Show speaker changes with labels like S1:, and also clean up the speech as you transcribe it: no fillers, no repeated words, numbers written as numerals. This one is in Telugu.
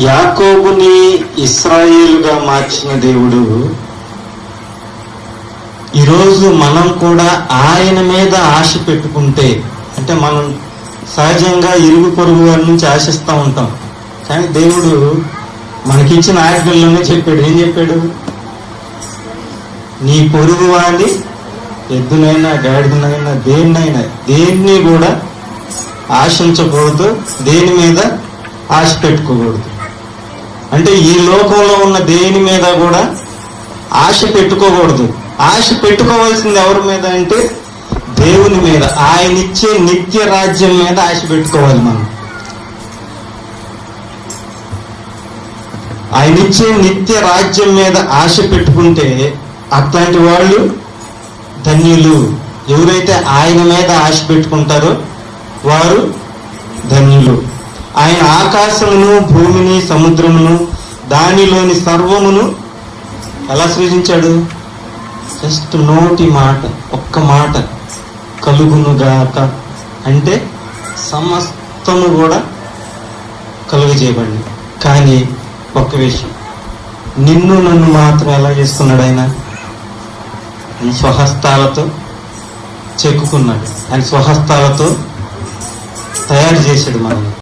S1: యాకోబుని ఇశ్రాయేలుగా మార్చిన దేవుడు ఈరోజు మనం కూడా ఆయన మీద ఆశ పెట్టుకుంటే, అంటే మనం సహజంగా ఇరుగు పొరుగు వారి నుంచి ఆశిస్తూ ఉంటాం. కానీ దేవుడు మనకిచ్చిన ఆజ్ఞల్లోనే చెప్పాడు. ఏం చెప్పాడు? నీ పొరుగు వాడిని ఎద్దునైనా గాడిదనైనా దేన్ని కూడా ఆశించకూడదు, దేని మీద ఆశ పెట్టుకోకూడదు. అంటే ఈ లోకంలో ఉన్న దేని మీద కూడా ఆశ పెట్టుకోకూడదు. ఆశ పెట్టుకోవాల్సింది ఎవరి మీద అంటే దేవుని మీద, ఆయన ఇచ్చే నిత్య రాజ్యం మీద ఆశ పెట్టుకోవాలి. మనం ఆయన ఇచ్చే నిత్య రాజ్యం మీద ఆశ పెట్టుకుంటే అట్లాంటి వాళ్ళు ధన్యులు. ఎవరైతే ఆయన మీద ఆశ పెట్టుకుంటారో వారు ధన్యులు. ఆయన ఆకాశమును, భూమిని, సముద్రమును, దానిలోని సర్వమును ఎలా సృజించాడు? జస్ట్ నోటి మాట, ఒక్క మాట, కలుగునుగాక అంటే సమస్తము కూడా కలుగజేయబడింది. కానీ ఒక్క విషయం, నిన్ను నన్ను మాత్రం ఎలా చేసుకున్నాడు? ఆయన స్వహస్తాలతో చెక్కుకున్నాడు. ఆయన స్వహస్తాలతో తయారు చేశాడు మనల్ని.